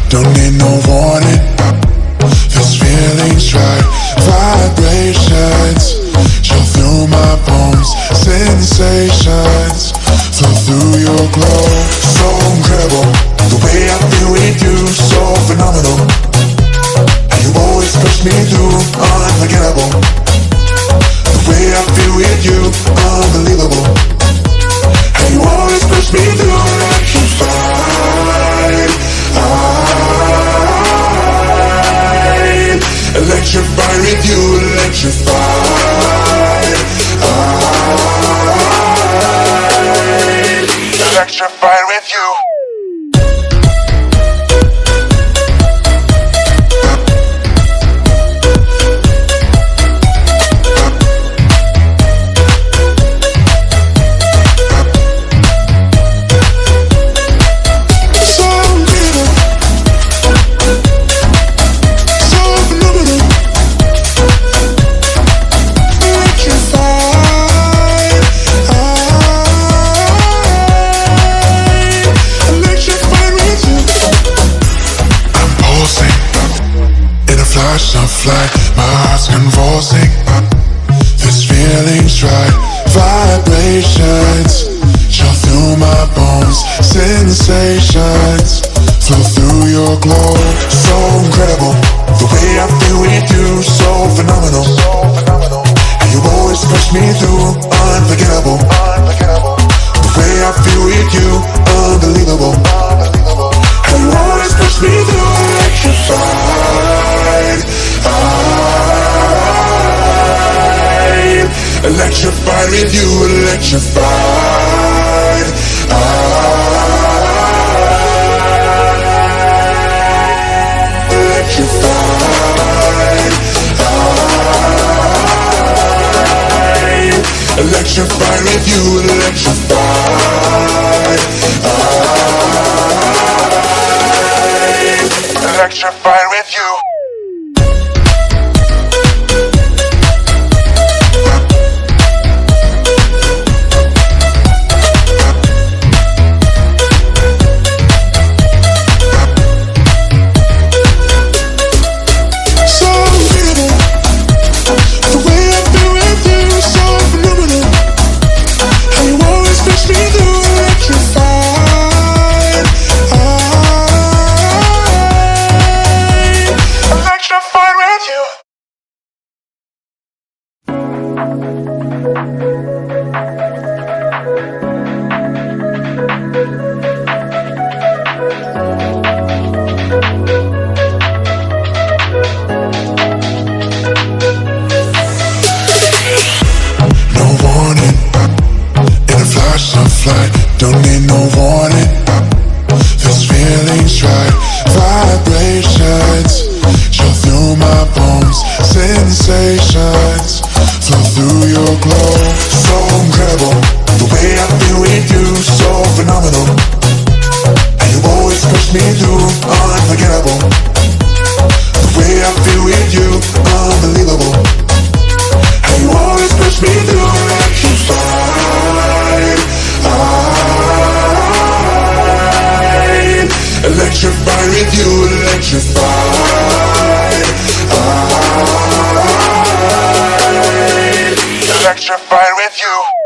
Don't need no warning. This feeling's right. Vibrations chill through my bones. Sensations flow through your glow. So incredible, the way I feel with you, so phenomenal. And you always push me through, unforgettable. The way I feel with you, unbelievable. And you always push me through, electrified. Electrified with you, electrified. Electrified with you. Flight, my heart's convulsing. This feeling's right. Vibrations chill through my bones. Sensations flow through your glow. So incredible, the way I feel with you, so phenomenal. And you always push me through, unforgettable. The way I feel with you, unbelievable. And you always push me through, electrified. Electrified with you, electrified. Electrified. Electrified with you, electrified. Electrified with you. Don't need no warning. This feeling's right. Vibrations chill through my bones. Sensations flow through your glow. So incredible, the way I feel with you, so phenomenal. And you always push me through, unforgettable. The way I feel with you, unbelievable. And you always push me through, electrified. Electrified with you, electrified. Electrified with you.